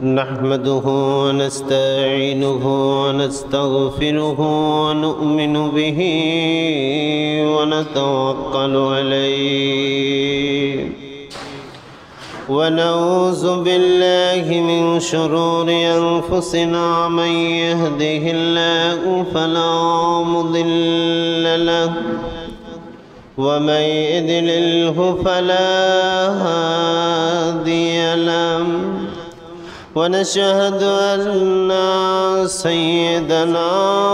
نحمده ونستعينه ونستغفره ونؤمن به ونتوكل عليه ونعوذ بالله من شرور أنفسنا من يهده الله فلا مضل له ومن يضلله فلا هادي له ونشهد أن سيدنا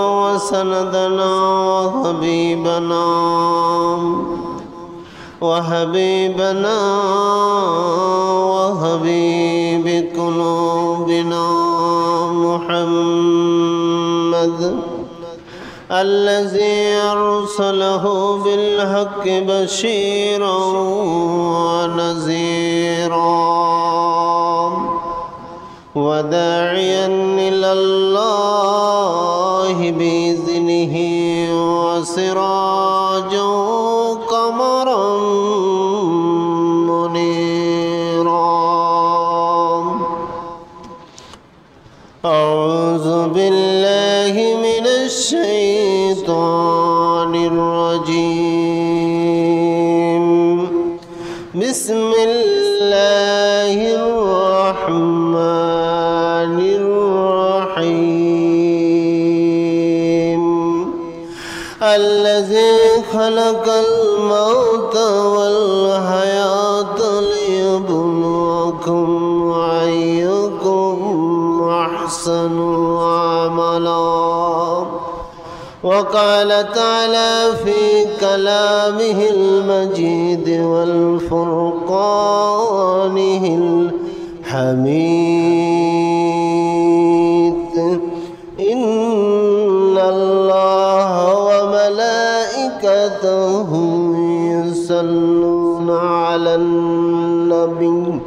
وسندنا وحبيب قلوبنا محمد الذي أرسله بالحق بشيرا ونذيرا وداعيا إلى الله بإذنه وسراجا قمرا منيرا أعوذ بالله من الشيطان الرجيم بسم الله الرحمن الرحيم الذي خلق الموت والحياة ليبلوكم أيكم أحسن عملا وقال تعالى في كلامه المجيد والفرقانه الحميد إن الله وملائكته يصلون على النبي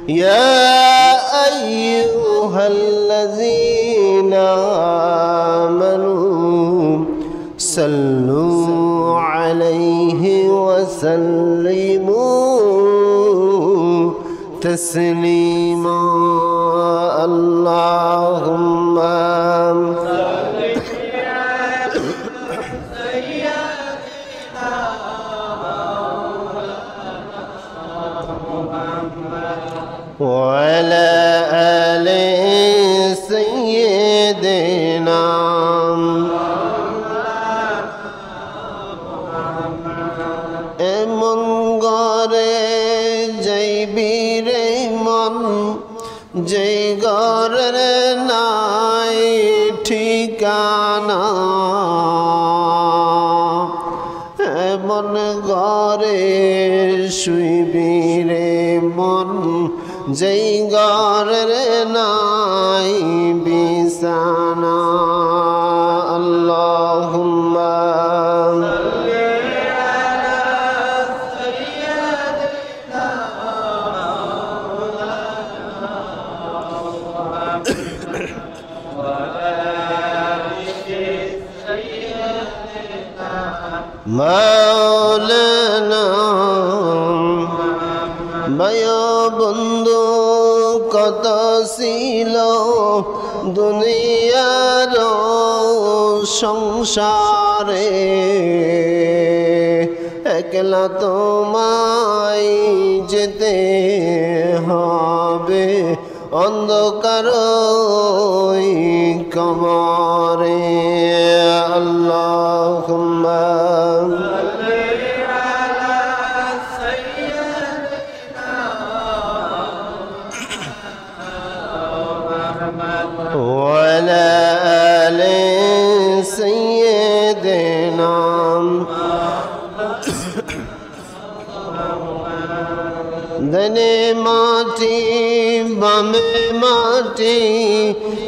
يا أيها الذين آمنوا صلوا عليه وسلموا تسليما اللهم وعلى آل سيدنا এমন ঘরে যাইবি রে মন যেই ঘরের নাই ঠিকানা এমন ঘরে শুইবি রে মন যেই ঘরের নাই বিছানা আল্লাহুম্মা মাওলানা মায়া বন্ধু কত ছিল দুনিয়ার সংসারে একলা তোমায় যেতে হবে অন্ধকার কবরে আল্লাহুম্মা وعلى آل سيدنا دنے মাটি বামে মাটি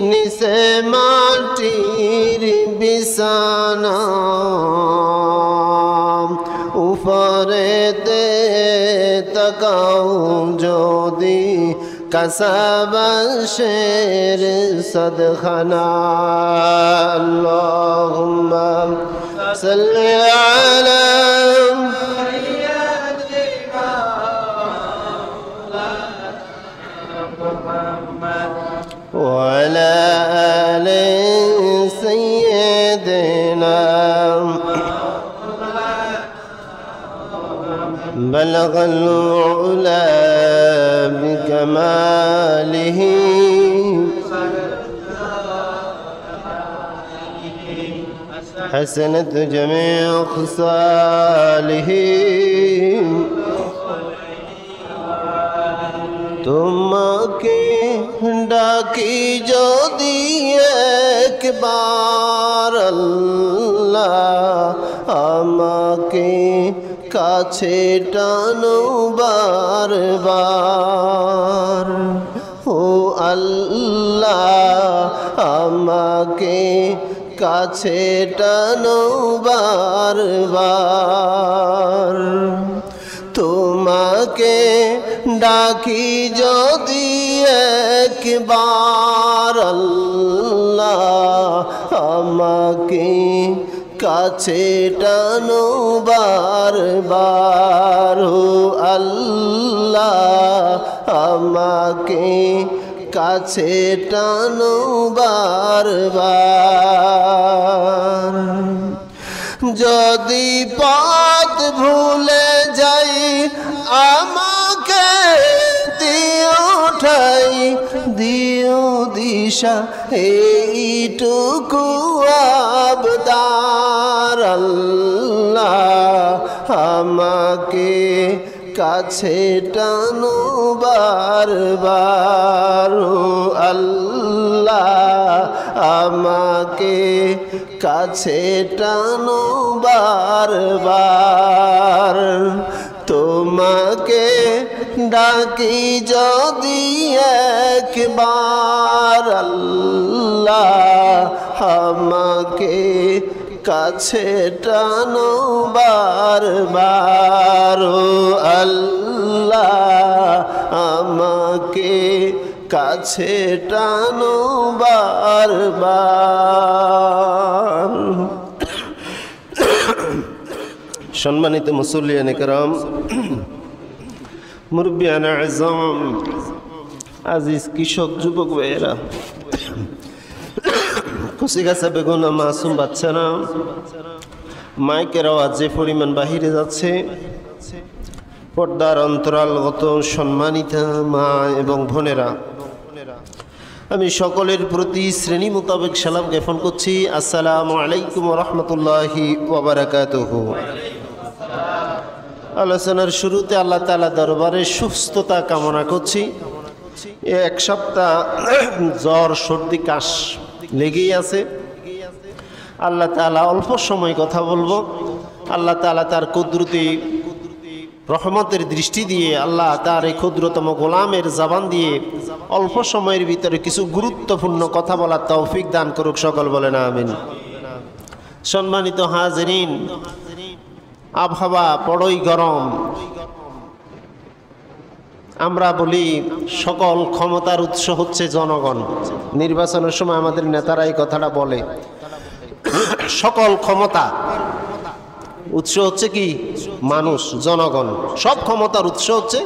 নিচে মাটির বিছানা উপরেতে তাকাও যদি কাসাবাসের সদখানা আল্লাহুম্মা সাল্লি আলা محمد وعلى آل سيدنا بلغ العلا بكماله حسنت جميع خصاله তোমাকে ডাকি যদি একবার আল্লাহ আমাকে কাছে টানো বারবার ও আল্লাহ আমাকে কাছে টানো বারবার তোমাকে ডাকি যদি একবার আল্লাহ আমাকে কাছে টানো বারবার ও আল্লাহ আমাকে কাছে টানো বারবার যদি পথ ভুলে যাই আমাকে দিও ঠাই দিও দিশা এইটুকু আবদার আল্লাহ আমাকে কাছে টানো বারবার ও আল্লাহ আমাকে কাছে টানো বারবার তোমাকে ডাকি যদি একবার আল্লাহ আমাকে কাছে টানো বারবার ও আল্লাহ আমাকে কাছে টানো বারবার। সম্মানিত মুসল্লিয়ান কিরাম, মুরব্বিয়ান আযম, আজিজ কৃষক যুবক ভাইয়েরা, কুচিগাছা বেগুনা মাসুম বাচ্চারা, মাইকের আওয়াজ যে পরিমাণ বাহিরে যাচ্ছে, পর্দার অন্তরালগত সম্মানিতা মা এবং বোনেরা, আমি সকলের প্রতি শ্রেণী মোতাবেক সালাম জ্ঞাপন করছি। আসসালামু আলাইকুম ওয়া রাহমাতুল্লাহি ওয়া বারাকাতুহু। আলোচনার শুরুতে আল্লাহ তাআলা দরবারে সুস্থতা কামনা করছি। এক সপ্তাহ জ্বর সর্দি কাশ লেগেই আছে। আল্লাহ তাআলা অল্প সময় কথা বলবো। আল্লাহ তাআলা তার কুদরতি রহমতের দৃষ্টি দিয়ে আল্লাহ তার এই ক্ষুদ্রতম গোলামের জবান দিয়ে অল্প সময়ের ভিতরে কিছু গুরুত্বপূর্ণ কথা বলার তৌফিক দান করুক, সকল বলেন আমিন। সম্মানিত হাজিরিন, আবহাওয়া বড়ই গরম। আমরা বলি সকল ক্ষমতার উৎস হচ্ছে জনগণ। নির্বাচনের সময় আমাদের নেতারা এই কথাটা বলে, সকল ক্ষমতা উৎস হচ্ছে কি? মানুষ, জনগণ। সব ক্ষমতার উৎস হচ্ছে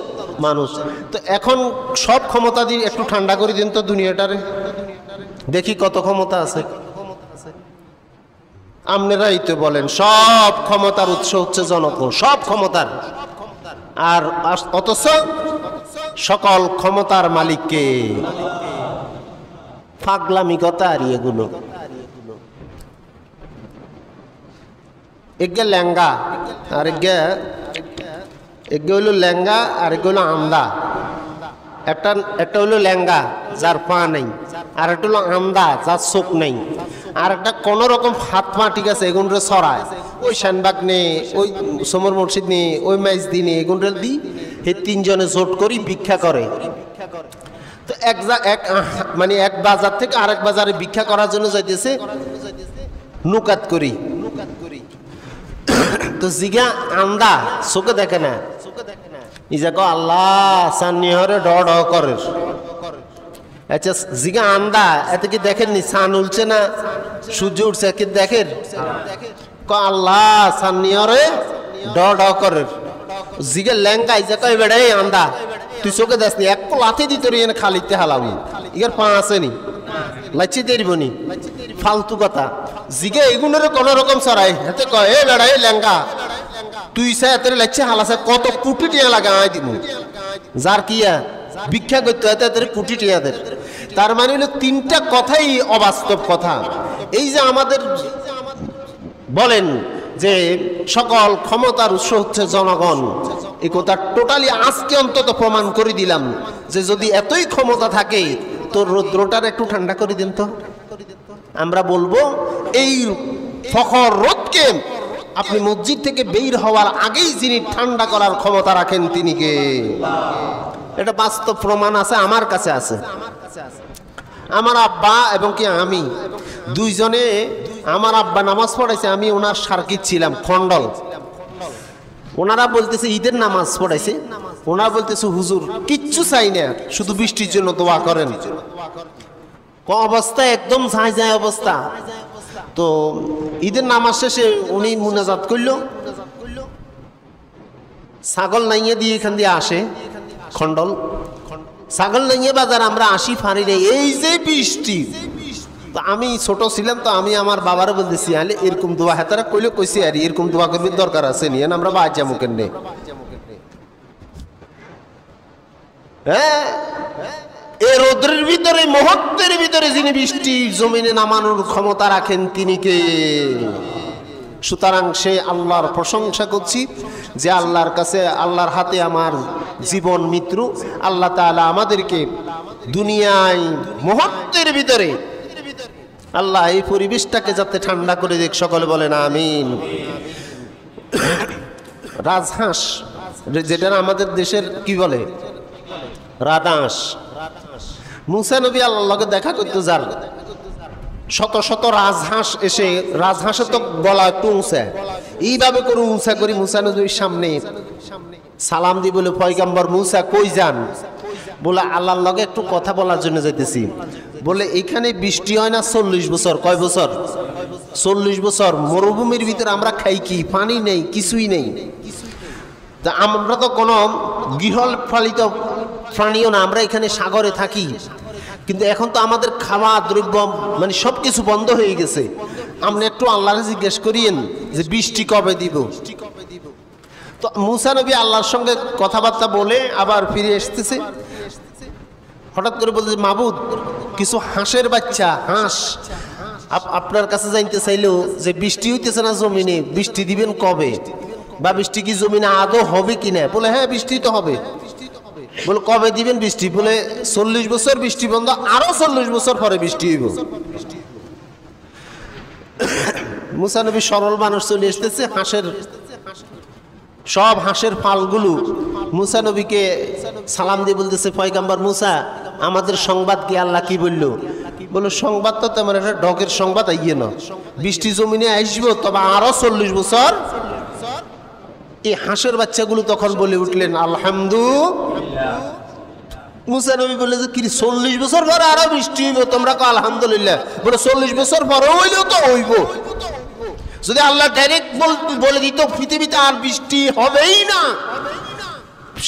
মানুষ। তো এখন সব ক্ষমতা দিয়ে একটু ঠান্ডা করে দিন তো দুনিয়াটারে, দেখি কত ক্ষমতা আছে। আপনারাই তো বলেন সব ক্ষমতার উৎস হচ্ছে জনগণ, সব ক্ষমতার। আর অথচ সকল ক্ষমতার মালিককে পাগলামি কথা। আর এগুলো এগে ল্যাঙ্গা, আর এগে হইল ল্যাঙ্গা, আর এগে হইল আন্দা। একটা হইল ল্যাঙ্গা যার পা নেই, আর একটা হলো আন্দা যার চোখ নেই, আর একটা কোন রকম হাত পা ঠিক আছে এগুনরে ছড়ায়। ওই শানবাগ নেই, ওই সমর মসজিদ নেই, ওই মাইজদি নেই, এগুনরে দি হে তিনজনে জোট করি ভিক্ষা করে। তো মানে এক বাজার থেকে আরেক বাজারে ভিক্ষা করার জন্য যাইতেছে নুকাত করি। তো জিগা আন্দা চোখে দেখে না, ইজাক আল্লাহ সান্নি হরে ড ড করে। আচ্ছা জিগা আন্দা এতে কি দেখেননি সান উলছে না সূর্য উঠছে কি দেখেন? ক আল্লাহ সান্নি হরে ড ড করে। জিগা ল্যাঙ্গা ইজাক বেড়ে আন্দা তুই চোখে যাস নি এক লাথি দিত এনে খালিতে হালাবি ইগার পা আসেনি লাইচি দেরিবনি ফালতু কথা জিগে এগুলোর কোন রকম সরাই হাতে কয় এ বেড়া এ লেঙ্গা তুই সে এত লাইচি হালাসে কত কোটি টিয়া লাগা আয় দিব যার কিয়া ভিক্ষা করতে হয় তাদের কোটি টিয়াদের তার মানে হলো তিনটা কথাই অবাস্তব কথা এই যে আমাদের বলেন যে সকল ক্ষমতার উৎস হচ্ছে জনগণ এই কথা টোটালি আজকে অন্তত প্রমাণ করে দিলাম যে যদি এতই ক্ষমতা থাকে তো রৌদ্রটার একটু ঠান্ডা করে দিন তো আমরা বলবো এই ফখর রোদকে আপনি মসজিদ থেকে বের হওয়ার আগেই যিনি ঠান্ডা করার ক্ষমতা রাখেন তিনি কে এটা বাস্তব প্রমাণ আছে আমার কাছে আছে আমার আব্বা এবং কি আমি দুইজনে আমার আব্বা নামাজ পড়াইছে আমি ওনার সার্কিট ছিলাম খন্ডল ওনারা বলতেছে ঈদের নামাজ পড়াইছে ওনারা বলতেছে হুজুর কিচ্ছু চাই না শুধু বৃষ্টির জন্য দোয়া করেন অবস্থা একদম ঝাঁই ঝাঁই অবস্থা তো ঈদের নামাজ শেষে উনি মুনাজাত করলো ছাগল নাইয়ে দিয়ে এখান দিয়ে আসে খন্ডল ছাগল নাইয়ে বাজার আমরা আসি ফারি নেই এই যে বৃষ্টি তো আমি ছোট ছিলাম তো আমি আমার বাবারে বলতেছি আলে এরকম দোয়া হাতারা কইলে কইছি আর এরকম দোয়া করবি দরকার আছে নিয়ে আমরা বাচ্চা মুখের নেই হ্যাঁ এই রৌদ্রের ভিতরে মুহূর্তের ভিতরে যিনি বৃষ্টি জমিনে নামানোর ক্ষমতা রাখেন তিনি কে সুতরাং সে আল্লাহর প্রশংসা করছি যে আল্লাহর কাছে আল্লাহর হাতে আমার জীবন মৃত্যু আল্লাহ তাআলা আমাদেরকে দুনিয়ায় মুহূর্তের ভিতরে আল্লাহ এই পরিবেশটাকে যাতে ঠান্ডা করে দেখ সকলে বলেন আমিন রাজহাঁস যেটা আমাদের দেশের কি বলে রাজহাঁস মুসা নবী আল্লাহর লগে দেখা করতে যান শত শত রাজহাঁস এসে রাজহাঁসে তো গলা একটু উঁচা এইভাবে করে উঁচা করি মুসা নবীর সামনে সালাম দি বলে পয়গম্বর মুসা কই যান বলে আল্লাহর লগে একটু কথা বলার জন্য যাইতেছি বলে এখানে বৃষ্টি হয় না 40 বছর কয় বছর 40 বছর মরুভূমির ভিতরে আমরা খাই কি পানি নেই কিছুই নেই তা আমরা তো কোনো গৃহপালিত প্রাণীও না আমরা এখানে সাগরে থাকি কিন্তু এখন তো আমাদের খাওয়া দ্রব্য মানে সবকিছু বন্ধ হয়ে গেছে আপনি একটু আল্লাহরে জিজ্ঞেস করিয়েন যে বৃষ্টি কবে দিব তো মুসা নবী আল্লাহর সঙ্গে কথাবার্তা বলে আবার ফিরে আসতেছে হঠাৎ করে বলতে মাবুদ কিছু হাঁসের বাচ্চা হাঁস আপনার কাছে জানতে চাইলেও যে বৃষ্টি হইতেছে না জমিনে বৃষ্টি দিবেন কবে বা বৃষ্টি কি জমিনে আদৌ হবে কিনা বলে হ্যাঁ বৃষ্টি তো হবে বলে কবে দিবেন বৃষ্টি বলে 40 বছর বৃষ্টি বন্ধ আরো 40 বছর পরে বৃষ্টি হইব মুসা নবী সরল মানুষ চলে আসতেছে সব হাঁসের পালগুলো মুসা নবীকে সালাম দিয়ে বলতেছে পয়গম্বর মুসা আমাদের সংবাদ কি আল্লাহ কি বললো বলে সংবাদ তো তেমন একটা ডগের সংবাদ আইয়ে না বৃষ্টি জমিনে আসবো তবে আরো 40 বছর এই হাঁসের বাচ্চাগুলো তখন বলে উঠলেন আলহামদুলিল্লাহ মুসা নবী বলে যে কি 40 বছর পরে আরো বৃষ্টি হইব তোমরা কো আলহামদুলিল্লাহ বলে 40 বছর পরে হইলেও তো হইব যদি আল্লাহ ডাইরেক্ট বলে দিত পৃথিবীতে আর বৃষ্টি হবেই না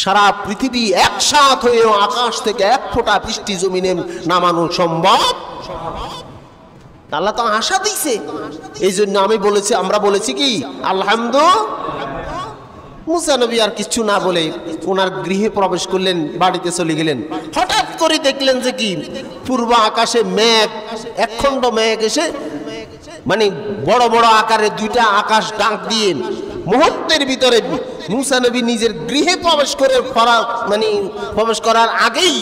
সারা পৃথিবী একসাথ হয়ে আকাশ থেকে এক ফোঁটা বৃষ্টি জমিনে নামানো সম্ভব আল্লাহ তো আশা দিয়েছে এই জন্য আমরা বলেছি কি আলহামদুলিল্লাহ মুসা নবী আর কিছু না বলে ওনার গৃহে প্রবেশ করলেন বাড়িতে চলে গেলেন হঠাৎ করে দেখলেন যে কি পূর্ব আকাশে মেঘ একখণ্ড মেঘ এসে মানে বড় বড় আকারে দুইটা আকাশ ডাক দিয়ে মুহূর্তের ভিতরে মুসা নবী নিজের গৃহে প্রবেশ করার আগেই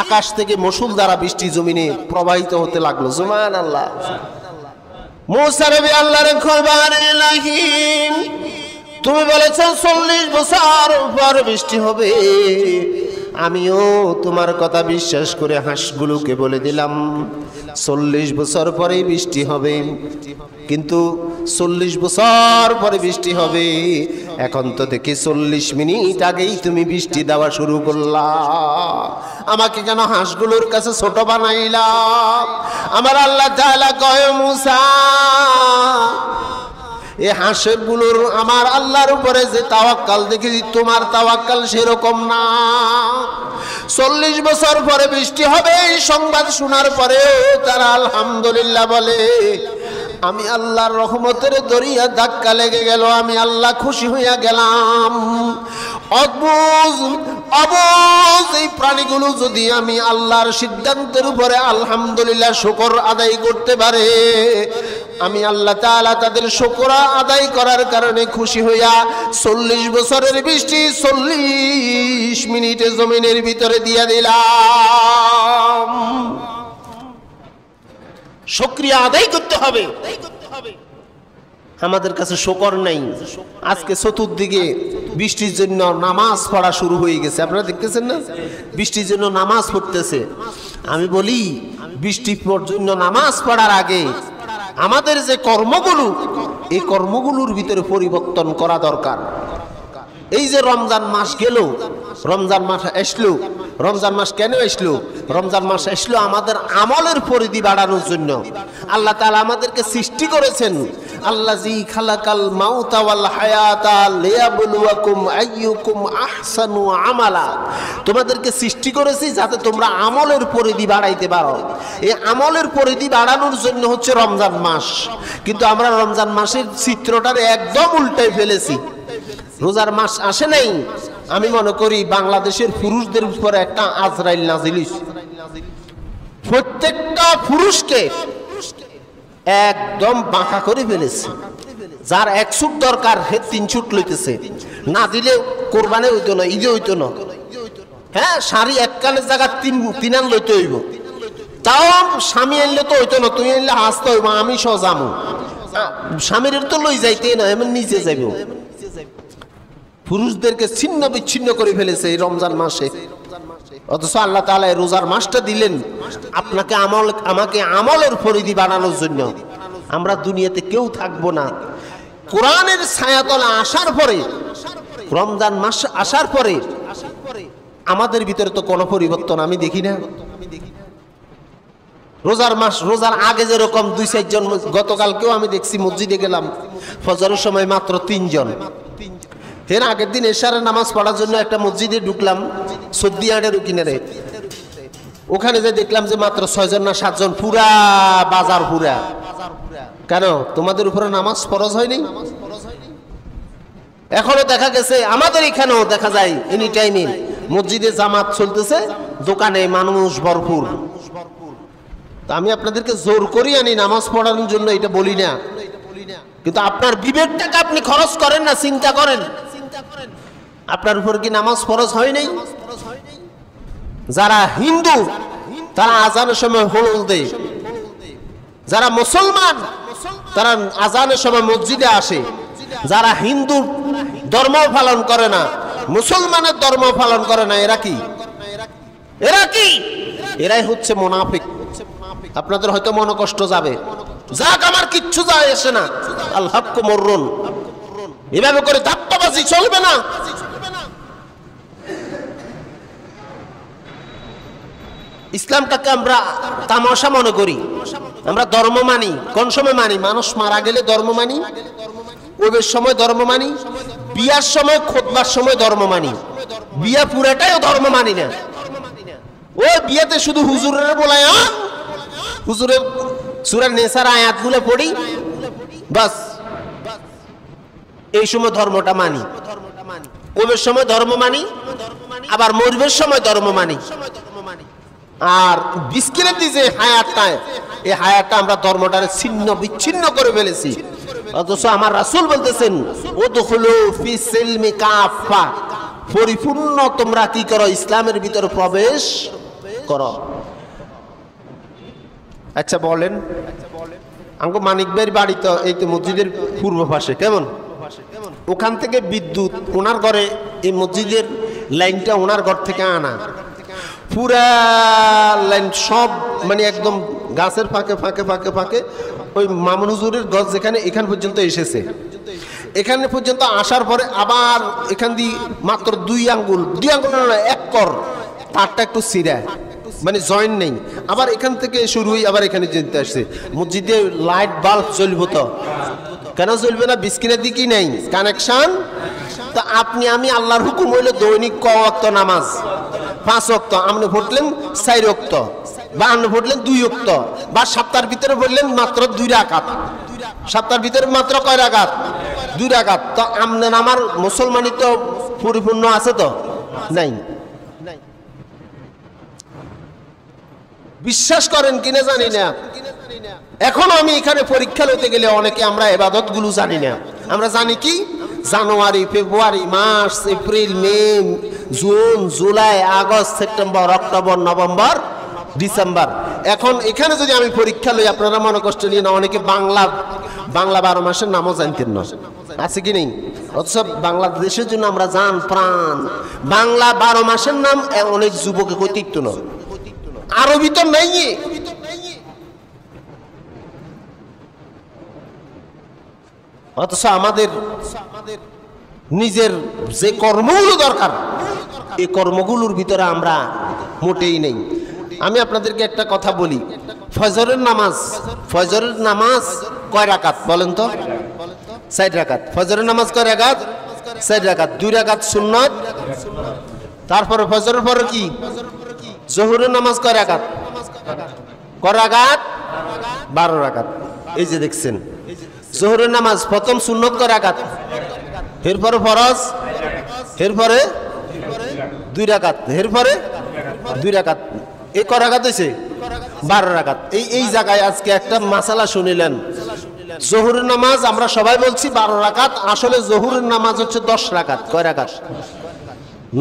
আকাশ থেকে মুষলধারা বৃষ্টি জমিনে প্রবাহিত হতে লাগলো সুবহানাল্লাহ মুসা নবী আল্লাহর কুরবান ইলাহিম তুমি বলেছো 40 বছর পর বৃষ্টি হবে আমিও তোমার কথা বিশ্বাস করে হাঁসগুলোকে বলে দিলাম 40 বছর পরে বৃষ্টি হবে কিন্তু 40 বছর পরে বৃষ্টি হবে এখন তো দেখি 40 মিনিট আগেই তুমি বৃষ্টি দেওয়া শুরু করলা আমাকে কেন হাঁসগুলোর কাছে ছোট বানাইলা আমার আল্লাহ তাআলা কয় মুসা এই হাসেবগুলোর আমার আল্লাহর উপরে যে তাওয়াক্কাল দেখি, তোমার তাওয়াক্কাল সেরকম না। 40 বছর পরে বৃষ্টি হবে এই সংবাদ শোনার পরেও তারা আলহামদুলিল্লাহ বলে। আমি আল্লাহর রহমতের দরিয়া ধাক্কা লেগে গেল, আমি আল্লাহ খুশি হইয়া গেলাম। অবুঝ এই প্রাণীগুলো যদি আমি আল্লাহর সিদ্ধান্তের উপরে আলহামদুলিল্লাহ শুকর আদায় করতে পারে, আমি আল্লাহ তাআলা তাদের শুকর আদায় করার কারণে খুশি হইয়া 40 বছরের বৃষ্টি 40 মিনিটে জমিনের ভিতরে দিয়ে দিলাম। শুকরিয়া আদায় করতে হবে। আমাদের কাছে শুকর নাই। আজকে চতুর্দিকে বৃষ্টির জন্য নামাজ পড়া শুরু হয়ে গেছে, আপনারা দেখতেছেন না? বৃষ্টির জন্য নামাজ পড়তেছে। আমি বলি, বৃষ্টির জন্য নামাজ পড়ার আগে আমাদের যে কর্মগুলো, এই কর্মগুলোর ভিতরে পরিবর্তন করা দরকার। এই যে রমজান মাস গেল, রমজান মাস আসলো, রমজান মাস কেন আসলো? রমজান মাস আসলো আমাদের আমলের পরিধি বাড়ানোর জন্য। আল্লাহ তাআলা আমাদেরকে সৃষ্টি করেছেন, আল্লাযী খালাকাল মাউতা ওয়াল হায়াতা লিয়াবলুয়াকুম আইয়ুকুম আহসানু আমালা। তোমাদেরকে সৃষ্টি করেছি যাতে তোমরা আমলের পরিধি বাড়াইতে পারো। এই আমলের পরিধি বাড়ানোর জন্য হচ্ছে রমজান মাস। কিন্তু আমরা রমজান মাসের চিত্রটার একদম উল্টাই ফেলেছি। রোজার মাস আসে নাই, আমি মনে করি বাংলাদেশের পুরুষদের উপরে একটা আজরাইল নাজিল হইছে। প্রত্যেকটা পুরুষকে একদম বাঁকা করে ফেলেছে। যার 1 ছুট দরকার হে 3 ছুট লইতেছে। না দিলে কোরবানি হইতো না, ঈদে হইতো না। হ্যাঁ, শাড়ি এক কানের জায়গা 3 আন লইতে হইব। তাও স্বামী আনলে তো হইতো না, তুই আনলে হাসতে হইব, আমি সহ যাবো। স্বামীর তো লই যাইতে না, এমন নিজে যাইব। পুরুষদেরকে ছিন্ন বিচ্ছিন্ন করে ফেলেছে এই রমজান মাসে। অথচ আল্লাহ তাআলা এই রোজার মাসটা দিলেন আপনাকে আমাকে আমলের পরিধি বাড়ানোর জন্য। আমরা দুনিয়াতে কেউ থাকবো না। কোরআনের ছায়াতলে আসার পরে, রমজান মাস আসার পরে আমাদের ভিতরে তো কোনো পরিবর্তন আমি দেখি না। রোজার মাস, রোজার আগে যেরকম 2-4 জন, গতকালকেও আমি দেখছি মসজিদে গেলাম, ফজরের সময় মাত্র 3 জন। এর আগের দিন এশারের নামাজ পড়ার জন্য একটা মসজিদে ঢুকলাম, সদ্দিয়াটের কিনারে। ওখানে যে দেখলাম যে মাত্র 6 জন না 7 জন, পুরা বাজার পুরা। কেন? তোমাদের উপরে নামাজ ফরজ হয়নি? এখনো দেখা গেছে, আমাদের এখানেও দেখা যায় এনি টাইমে মসজিদে জামাত চলতেছে, দোকানে মানুষ ভরপুর। তা আমি আপনাদেরকে জোর করি আনি নামাজ পড়ানোর জন্য, এটা বলি না। কিন্তু আপনার বিবেকটাকে আপনি খরচ করেন না, চিন্তা করেন আপনার উপর কি নামাজ ফরজ হয় নাই? যারা হিন্দু তারা আজানের সময় হোল দেয়, যারা মুসলমান তারা আজানের সময় মসজিদে আসে। যারা হিন্দু ধর্ম পালন করে না, মুসলমানের ধর্ম পালন করে না, এরা কি? এরাই হচ্ছে মুনাফিক। আপনাদের হয়তো মনে কষ্ট যাবে, যাক, আমার কিচ্ছু যায় আসে না, আল হক মররুন। এভাবে করে ধাপ্পাবাজি চলবে না। ইসলামটাকে আমরা তামাশা মনে করি, আমরা ধর্ম মানি। কোন সময় মানি? মানুষ মারা গেলে ধর্ম মানি, ওইবের সময় ধর্ম মানি, বিয়ার সময়, খুতবার সময় ধর্ম মানি। বিয়া পুরাটাইও ধর্ম মানি না। ওই বিয়াতে শুধু হুজুরের বলায়, হুজুরের সূরা নিসার আয়াতগুলো পড়ি, বাস এই সময় ধর্মটা মানি। ওইবের সময় ধর্ম মানি, আবার মরবের সময় ধর্ম মানি। আর বিস্কিরের যে হায়াতটা, এই হায়াতটা আমরা ধর্মটারে ছিন্ন বিচ্ছিন্ন করে ফেলেছি। অথচ আমার রাসূল বলতেছেন, উদখুলু ফি সিলমি কাফা, পরিপূর্ণ তোমরা কি করো? ইসলামের ভিতরে প্রবেশ করো। আচ্ছা বলেন, আমাকে মানিক ভাইয়ের বাড়ি তো এই তো মসজিদের পূর্ব পাশে, কেমন? ওখান থেকে বিদ্যুৎ ওনার ঘরে, এই মসজিদের লাইনটা ওনার ঘর থেকে আনা, পুরা লাইন সব মানে একদম গাছের ফাঁকে ফাঁকে ফাঁকে ফাঁকে ওই মামুন হুজুরের গছ যেখানে, এখান পর্যন্ত এসেছে। এখানে পর্যন্ত আসার পরে আবার এখান দিয়ে মাত্র 2 আঙ্গুল 1 কর তারটা একটু ছিঁড়া, মানে জয়েন্ট নেই। আবার এখান থেকে শুরু হয়ে আবার এখানে যেতে আসছে। মসজিদে লাইট বাল্ব জ্বলব তো, কেন চলবে না? বিস্কিনের দিকই নেই কানেকশন। তো আপনি আমি আল্লাহর হুকুম হইলে দৈনিক ক ওয়াক্ত নামাজ, 5 ওয়াক্ত, আপনি পড়লেন 4 ওয়াক্ত, বা আপনি পড়লেন 2 ওয়াক্ত, বা সপ্তাহের ভিতরে পড়লেন মাত্র 2 রাকাত। সপ্তাহের ভিতরে মাত্র কয় রাকাত? 2 রাকাত। তো আপনার আমার মুসলমানই তো পরিপূর্ণ আছে তো? নাই। বিশ্বাস করেন কিনা জানি না, এখন আমি এখানে পরীক্ষা লইতে গেলে অনেকে আমরা ইবাদত গুলো জানি না। আমরা জানি কি? January, February, March, April, May, June, July, August, September, October, November, December. এখন এখানে যদি আমি পরীক্ষা লই, আপনারা মনে কষ্ট নিয়ে না, অনেকে বাংলা 12 মাসের নামও জানতেন না, আছে কি নেই? অথচ বাংলাদেশের জন্য আমরা জান প্রাণ। বাংলা 12 মাসের নাম অনেক যুবকে কইতিত্ব না, আরবি তো নাই। অথচ আমাদের নিজের যে কর্মগুলো দরকার, এই কর্মগুলোর ভিতরে আমরা মোটেই নেই। আমি আপনাদেরকে একটা কথা বলি, ফজরের নামাজ কয় রাকাত বলেন তো? 4 রাকাত। ফজরের নামাজ কয় রাকাত? 4 রাকাত। 2 রাকাত সুন্নত। তারপরে ফজরের পরে কি? জোহরের নামাজ কয় রাকাত? কয় রাকাত? 12 রাকাত। এই যে দেখছেন, জোহরের নামাজ প্রথম সুন্নত কয় রাকাত, এরপরে ফরজ, এরপরে 2 রাকাত, এরপরে 2 রাকাত। এই কয় রাকাত হয়েছে? 12 রাকাত। এই জায়গায় আজকে একটা মাসালা শুনিলেন। জোহরের নামাজ আমরা সবাই বলছি 12 রাকাত, আসলে জোহরের নামাজ হচ্ছে 10 রাকাত। কয় রাকাত?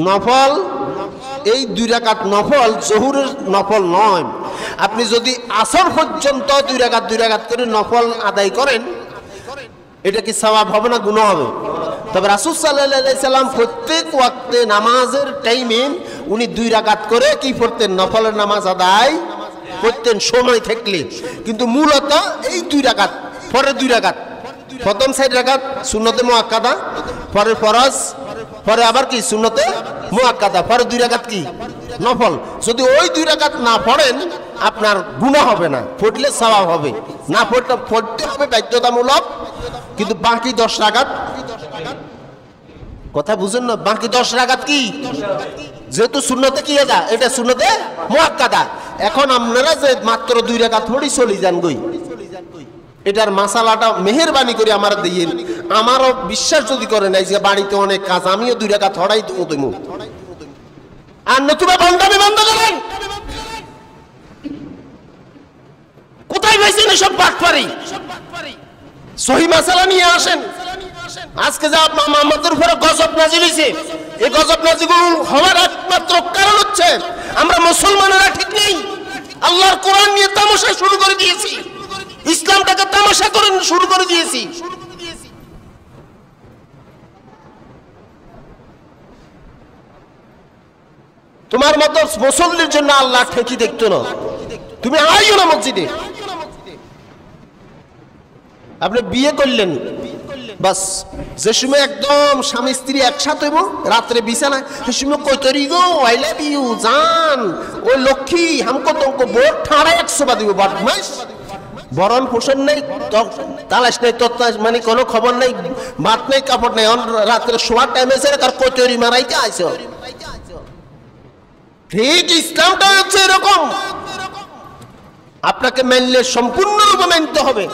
নফল। এই 2 রাকাত নফল, জোহরের নফল নয়। আপনি যদি আসর পর্যন্ত 2 রাকাত করে নফল আদায় করেন, এটা কি সওয়াব হবে না গুনাহ হবে? তবে রাসূল সাল্লাল্লাহু আলাইহি সাল্লাম প্রত্যেক ওয়াক্তে নামাজের টাইমে উনি 2 রাকাত করে কি পড়তেন? নফলের নামাজ আদায় করতেন সময় থাকলে। কিন্তু মূলত এই 2 রাকাত, পরে 2 রাকাত, প্রথম 4 রাকাত সুন্নতে মুআক্কাদা, পরে ফরজ, পরে আবার কি সুন্নতে মুআক্কাদা, পরে 2 রাকাত কি নফল। যদি ওই 2 রাকাত না পড়েন আপনার গুনাহ হবে না, পড়লে সওয়াব হবে। না পড়তে হবে বাধ্যতামূলক। কিন্তু বাকি 10 রাকাত, কথা বুঝেন না? বাকি 10 রাকাত কি? যেহেতু সুন্নতে কি এটা? এটা সুন্নতে মুআক্কাদা। এখন আপনারা যে মাত্র 2 রাকাত পড়ি চলে যান গই, এটার মাসালাটা মেহেরবানি করে আমার দিয়েন। আমারও বিশ্বাস যদি করে নাই যে বাড়িতে অনেক কাজ, আমিও 2 রাকাত হড়াই দেবো। আর নতুবা বন্ধামি বন্ধ করেন। কোথায় পাইছেন এসব বাটপারি? সহি মাসালা নিয়ে আসেন। আজকে যে আমাদের উপরে গজব নাজিল হয়েছে, এই গজব নাজিল হওয়ার একমাত্র কারণ হচ্ছে আমরা মুসলমানেরা ঠিক নেই। আল্লাহর কোরআন নিয়ে তামাশা শুরু করে দিয়েছি, ইসলামটাকে তামাশা করে শুরু করে দিয়েছি। তোমার মতো মুসল্লির জন্য আল্লাহ ঠেকি দেখতো না, তুমি আইও না মসজিদে। আপনি বিয়ে করলেন, বাস যে সময় একদম স্বামী স্ত্রী একসাথে হইব, রাত্রে বিছানায়, সে সময় কই তরি গো আই লাভ ইউ জান, ও লক্ষ্মী হামকো তোমকো বোর ঠাড়া 100 বা দিব। বদমাইশ, বরণ পোষণ নেই, তালাশ নেই, তত্ত্বাশ মানে কোনো খবর নেই, ভাত নেই, কাপড় নেই, রাত্রে শোয়ার টাইম এসে তার কই তরি মারাইতে আইছো। ঠিক ইসলামটা হচ্ছে এরকম, আপনাকে মানলে সম্পূর্ণরূপে মানতে হবে।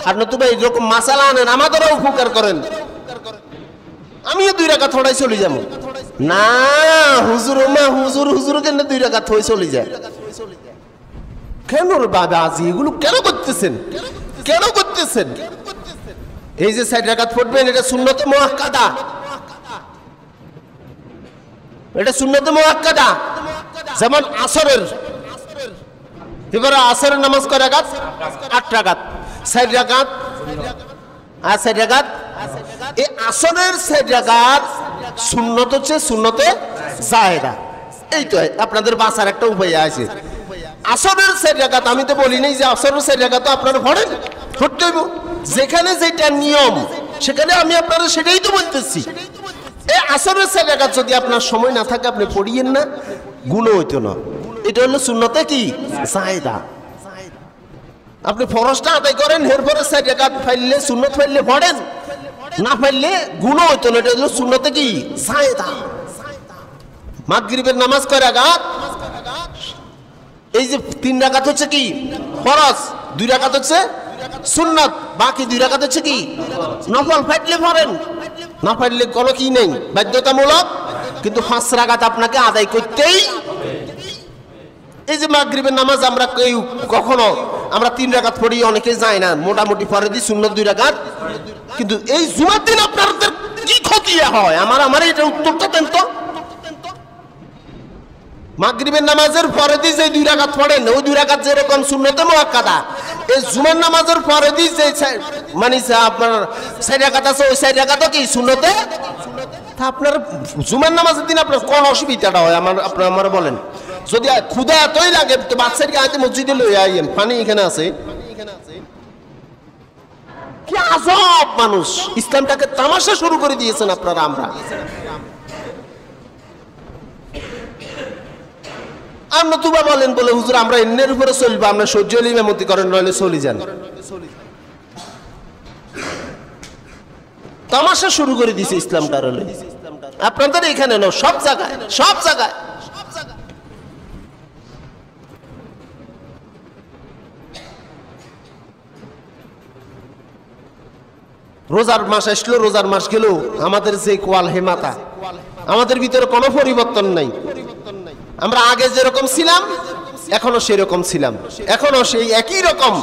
আর নতুবা এইরকম মাসালা আনেন, আমাদেরও উপকার করেন। আমিও 2 রাকাত হড়াই চলে যাবো না। হুজুর মা হুজুর কেন 2 রাকাত হয়ে চলে যায়? কেন রে বাবা, আজি এগুলো কেন করতেছেন? কেন করতেছেন? এই যে 4 রাকাত পড়বেন, এটা সুন্নতে মুআক্কাদা, এটা সুন্নতে মুআক্কাদা। যেমন আসরের, এবারে আসরের নামাজ কয় রাকাত? 8 রাকাত। 4 রাকাত আর 4 রাকাত। এই আসরের 4 রাকাত সুন্নত হচ্ছে সুন্নতে জায়েদা। এই তো আপনাদের বাঁচার একটা উপায় আছে। আসরের 4 রাকাত, আমি তো বলি নাই যে আসরের 4 রাকাত আপনারা পড়েন, পড়তে হইব। যেখানে যেটা নিয়ম সেখানে আমি আপনারা সেটাই তো বলতেছি। এই আসরের 4 রাকাত যদি আপনার সময় না থাকে আপনি পড়িয়েন না, গুনাহ হইতো না। এটা হলো সুন্নতে কি জায়েদা। আপনি ফরজটা আদায় করেন, এরপরে 4 রাকাত ফাইললে সুন্নত ফাইললে পড়েন, না ফাইললে গুনাহ হইতো না। এটা হলো সুন্নতে কি সায়দা। মাগরিবের নামাজ কয় রাকাত? এই যে 3 রাকাত হচ্ছে কি ফরজ, 2 রাকাত হচ্ছে সুন্নাত, বাকি 2 রাকাত হচ্ছে কি নফল। ফাইললে পড়েন, না ফাইললে কোনো কি নেই, বাধ্যতামূলক, কিন্তু 5 রাকাত আপনাকে আদায় করতেই। এই যে মাগরিবের নামাজ আমরা কখনো আমরা 3 রাকাত পড়ি, অনেকে যায় না, মোটামুটি পড়ে দিই সুন্নত 2 রাকাত। কিন্তু এই জুমার দিন আপনাদের কি ক্ষতি হয়? আমার এটা উত্তরটা দেন তো। মাগরিবের নামাজের পরে দিয়ে যে 2 রাকাত পড়েন, ওই 2 রাকাত যেরকম সুন্নতে মুআক্কাদা, এই জুমার নামাজের পরে দিয়ে যে মানে আপনার 4 রাকাত আছে, ওই 4 রাকাতও কি সুন্নতে। তা আপনার জুমার নামাজের দিন আপনার কোন অসুবিধাটা হয় আপনার আমার বলেন? যদি ক্ষুধা এতই লাগে তো বাচ্চাকে আইতে মসজিদে লই আইয়েন, পানি এখানে আছে। কি আজব মানুষ, ইসলামটাকে তামাশা শুরু করে দিয়েছেন আপনারা। আমরা তুবা বলেন বলে হুজুর আমরা এন্নের উপরে চলবো, আমরা সহ্য হলে ইমামতি করেন, নইলে চলে যান। তামাশা শুরু করে দিয়েছে ইসলামটার হলে। আপনাদের এখানে না, সব জায়গায়, সব জায়গায়। রোজার মাস আসলো, রোজার মাস গেল, আমাদের যে কোয়াল হেমাতা, আমাদের ভিতরে কোনো পরিবর্তন নাই। আমরা আগে যেরকম ছিলাম এখনো সেরকম ছিলাম, এখনো সেই একই রকম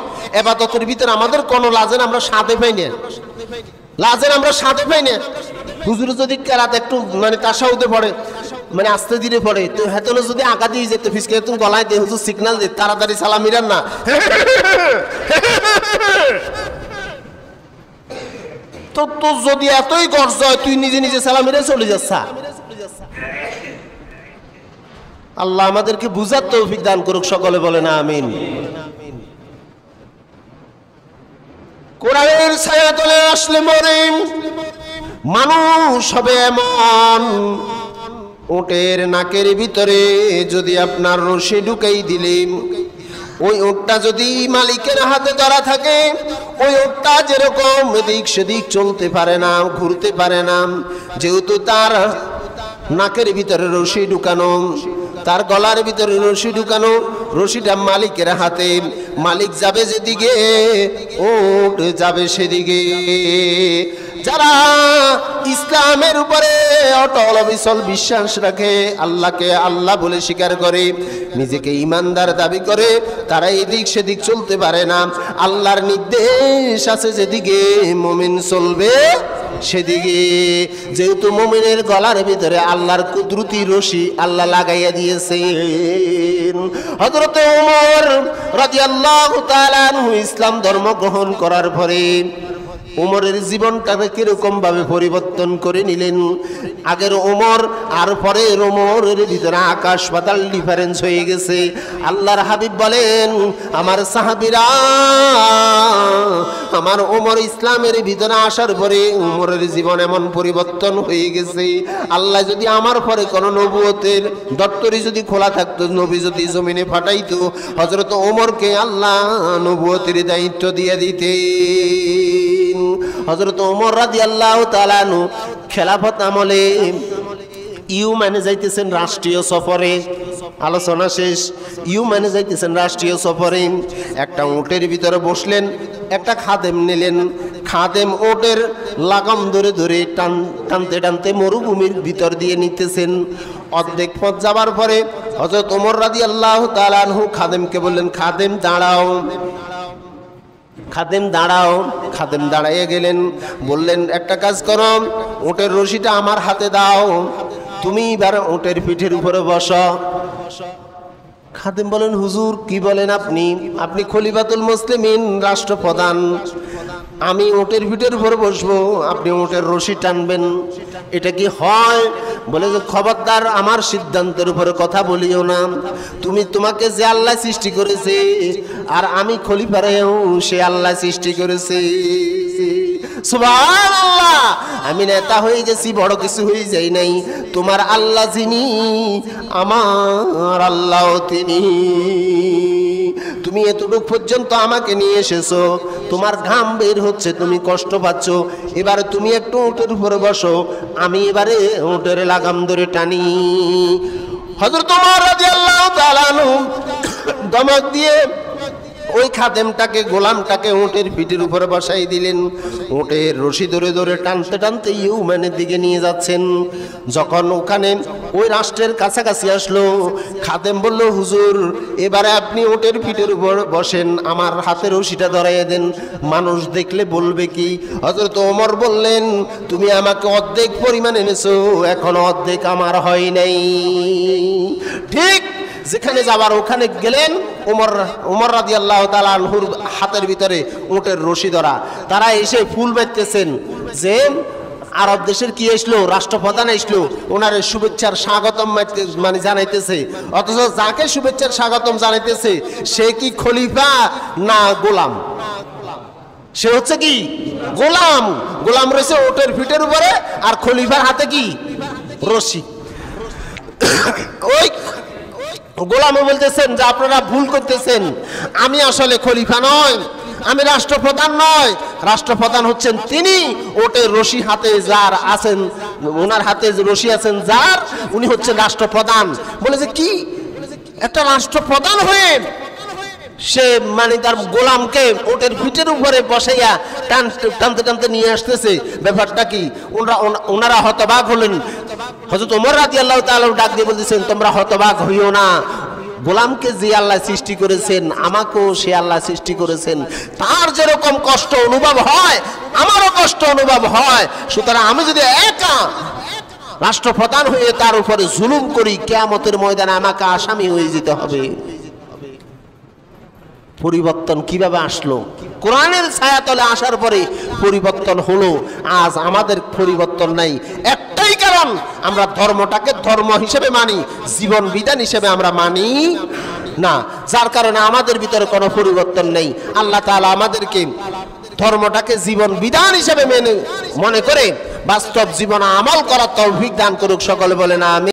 ইবাদতের ভিতরে আমাদের কোনো লাজেন আমরা স্বাদে পাই না, লাজেন আমরা স্বাদে পাই না। হুজুর যদি কেরাত একটু মানে তাসাউদে পড়ে, মানে আস্তে ধীরে পড়ে, তো হেতন যদি আগা দিয়ে যেতে ফিসকে তুমি গলায় দিয়ে হুজুর সিগন্যাল দে, তাড়াতাড়ি সালাম মিরান না। তো যদি এতই গর্জ হয়, তুই নিজে নিজে সালাম মিরে চলে যাচ্ছা। আল্লাহ আমাদেরকে বুঝার তৌফিক দান করুক, সকলে বলেন আমিন। কোরআনের ছায়াতলে আসলে মরে মানুষ হবে এমন, উটের নাকের ভিতরে যদি আপনার রশি ঢুকাই দিলেন, ওই উটটা যদি মালিকের হাতে ধরা থাকে, ওই উটটা যেরকম এদিক সেদিক চলতে পারে না, ঘুরতে পারে না, যেহেতু তার নাকের ভিতরে রশি ঢুকানো, তার গলার ভিতরে রশি ঢুকানো, রশিটা মালিকের হাতে, মালিক যাবে যেদিকে উট যাবে সেদিকে। যারা ইসলামের উপরে অটল অবিচল বিশ্বাস রাখে, আল্লাহকে আল্লাহ বলে স্বীকার করে, নিজেকে ইমানদার দাবি করে, তারা এদিক সেদিক চলতে পারে না। আল্লাহর নির্দেশ আছে যেদিকে মুমিন চলবে সেদিকে। যেহেতু মুমিনের গলার ভিতরে আল্লাহর কুদরতি রশি আল্লাহ লাগাইয়া দিয়েছেন। হযরত ওমর রাদিয়াল্লাহু তাআলা আনহু ইসলাম ধর্ম গ্রহণ করার পরে ওমরের জীবনটাকে কিরকম ভাবে পরিবর্তন করে নিলেন। আগের ওমর আর পরের ওমরের ভিতরে আকাশ পাতাল ডিফারেন্স হয়ে গেছে। আল্লাহর হাবিব বলেন, আমার সাহাবীরা, আমার ওমর ইসলামের ভিতরে আসার পরে ওমরের জীবন এমন পরিবর্তন হয়ে গেছে, আল্লাহ যদি আমার পরে কোনো নবুয়তের দপ্তরি যদি খোলা থাকতো, নবী যদি জমিনে ফাটাইতো, হযরত ওমরকে আল্লাহ নবুয়তের দায়িত্ব দিয়ে দিতেন। হযরত ওমর রাদিয়াল্লাহু তাআলা আনহু খেলাফত আমলে ইউমানে যাইতেছেন রাষ্ট্রীয় সফরে, আলোচনা শেষ, ইউমানে যাইতেছেন রাষ্ট্রীয় সফরে। একটা উটের ভিতরে বসলেন, একটা খাদেম নিলেন, খাদেম উটের লাগাম ধরে ধরে টানতে টানতে মরুভূমির ভিতর দিয়ে নিতেছেন। অর্ধেক পথ যাবার পরে হযরত ওমর রাদিয়াল্লাহু তাআলা আনহু খাদেমকে বললেন, খাদেম দাঁড়াও, খাদেম দাঁড়াও। খাদেম দাঁড়াইয়া গেলেন, বললেন, একটা কাজ করো, উটের রশিটা আমার হাতে দাও, তুমি এবার উটের পিঠের উপরে বসো। খাদেম বলেন, হুজুর কি বলেন আপনি? আপনি খলিফাতুল মুসলিমিন, রাষ্ট্রপ্রধান, আমি উটের পিঠের উপরে বসবো, আপনি উটের রশি টানবেন, এটা কি হয়? বলে যে খবরদার, আমার সিদ্ধান্তের উপরে কথা বলিও না। তোমাকে যে আল্লাহ সৃষ্টি করেছে, আর আমি খলিফারেও সে আল্লাহ সৃষ্টি করেছে। সুবহানাল্লাহ, আমি নেতা হয়ে গেছি, বড় কিছু হয়ে যাই নাই। তোমার আল্লাহ যিনি, আমার আল্লাহ তিনি। তুমি এতটুক পর্যন্ত আমাকে নিয়ে এসেছো, তোমার ঘাম বের হচ্ছে, তুমি কষ্ট পাচ্ছ, এবারে তুমি একটু উটের উপরে বসো, আমি এবারে উটের লাগাম ধরে টানি। হযরত ওমর রাদিয়াল্লাহু তাআলা আনহু দমক দিয়ে ওই খাদেমটাকে, গোলামটাকে উটের পিঠের উপরে বসাই দিলেন। উটের রশি ধরে ধরে টানতে টানতে ইয়েমেনের দিকে নিয়ে যাচ্ছেন। যখন ওখানে ওই রাষ্ট্রের কাছাকাছি আসলো, খাদেম বলল, হুজুর এবারে আপনি উটের পিঠের উপর বসেন, আমার হাতে রশিটা ধরাইয়া দেন, মানুষ দেখলে বলবে কি? হযরত ওমর বললেন, তুমি আমাকে অর্ধেক পরিমাণ এনেছো, এখন অর্ধেক আমার হয় নাই। ঠিক যেখানে যাবার ওখানে গেলেন। ওমর রাদিয়াল্লাহু তাআলা আনহুর হাতের ভিতরে উটের রশি ধরা। তারা এসে ফুল বাঁধতেছেন যে আরব দেশের কি আসলো, রাষ্ট্রপ্রধান আসলো, ওনার শুভেচ্ছার স্বাগতম মানে জানাইতেছে। অথচ যাকে শুভেচ্ছার স্বাগতম জানাইতেছে সে কি খলিফা না গোলাম? সে হচ্ছে কি গোলাম। গোলাম রয়েছে উটের পিঠের উপরে, আর খলিফার হাতে কি রশি। ওই গোলামও বলতেছেন যে আপনারা ভুল করতেছেন, আমি আসলে খলিফা নয়, আমি রাষ্ট্রপ্রধান নয়, রাষ্ট্রপ্রধান হচ্ছেন তিনি, ওটের রশি হাতে যার আছেন, ওনার হাতে রশি আছেন যার, উনি হচ্ছেন রাষ্ট্রপ্রধান। বলেছে কি একটা রাষ্ট্রপ্রধান হয়ে সে মানে তার গোলামকে ওটের পিঠের উপরে বসাইয়া টানতে টানতে নিয়ে আসতেছে, ব্যাপারটা কি? ওনারা হতবাক হলেন। হযরত ওমর রাদিয়াল্লাহু তাআলা ডাক দিয়ে বলতেছেন, তোমরা হতবাক হইও না, গোলামকে যে আল্লাহ সৃষ্টি করেছেন, আমাকেও সে আল্লাহ সৃষ্টি করেছেন, তার যেরকম কষ্ট অনুভব হয় আমারও কষ্ট অনুভব হয়। সুতরাং আমি যদি একা রাষ্ট্রপ্রধান হয়ে তার উপরে জুলুম করি, কিয়ামতের ময়দানে আমাকে আসামি হয়ে যেতে হবে। পরিবর্তন কিভাবে আসলো? কোরআনের ছায়াতলে আসার পরে পরিবর্তন হলো। আজ আমাদের পরিবর্তন নাই, একটাই কারণ, আমরা ধর্মটাকে ধর্ম হিসেবে মানি, জীবন বিধান হিসেবে আমরা মানি না, যার কারণে আমাদের ভিতরে কোনো পরিবর্তন নেই। আল্লাহ তাআলা আমাদেরকে ধর্মটাকে জীবন বিধান হিসেবে মনে করে বাস্তব জীবনে আমল করার তৌফিক দান করুক। সকলে বলেন আমিন।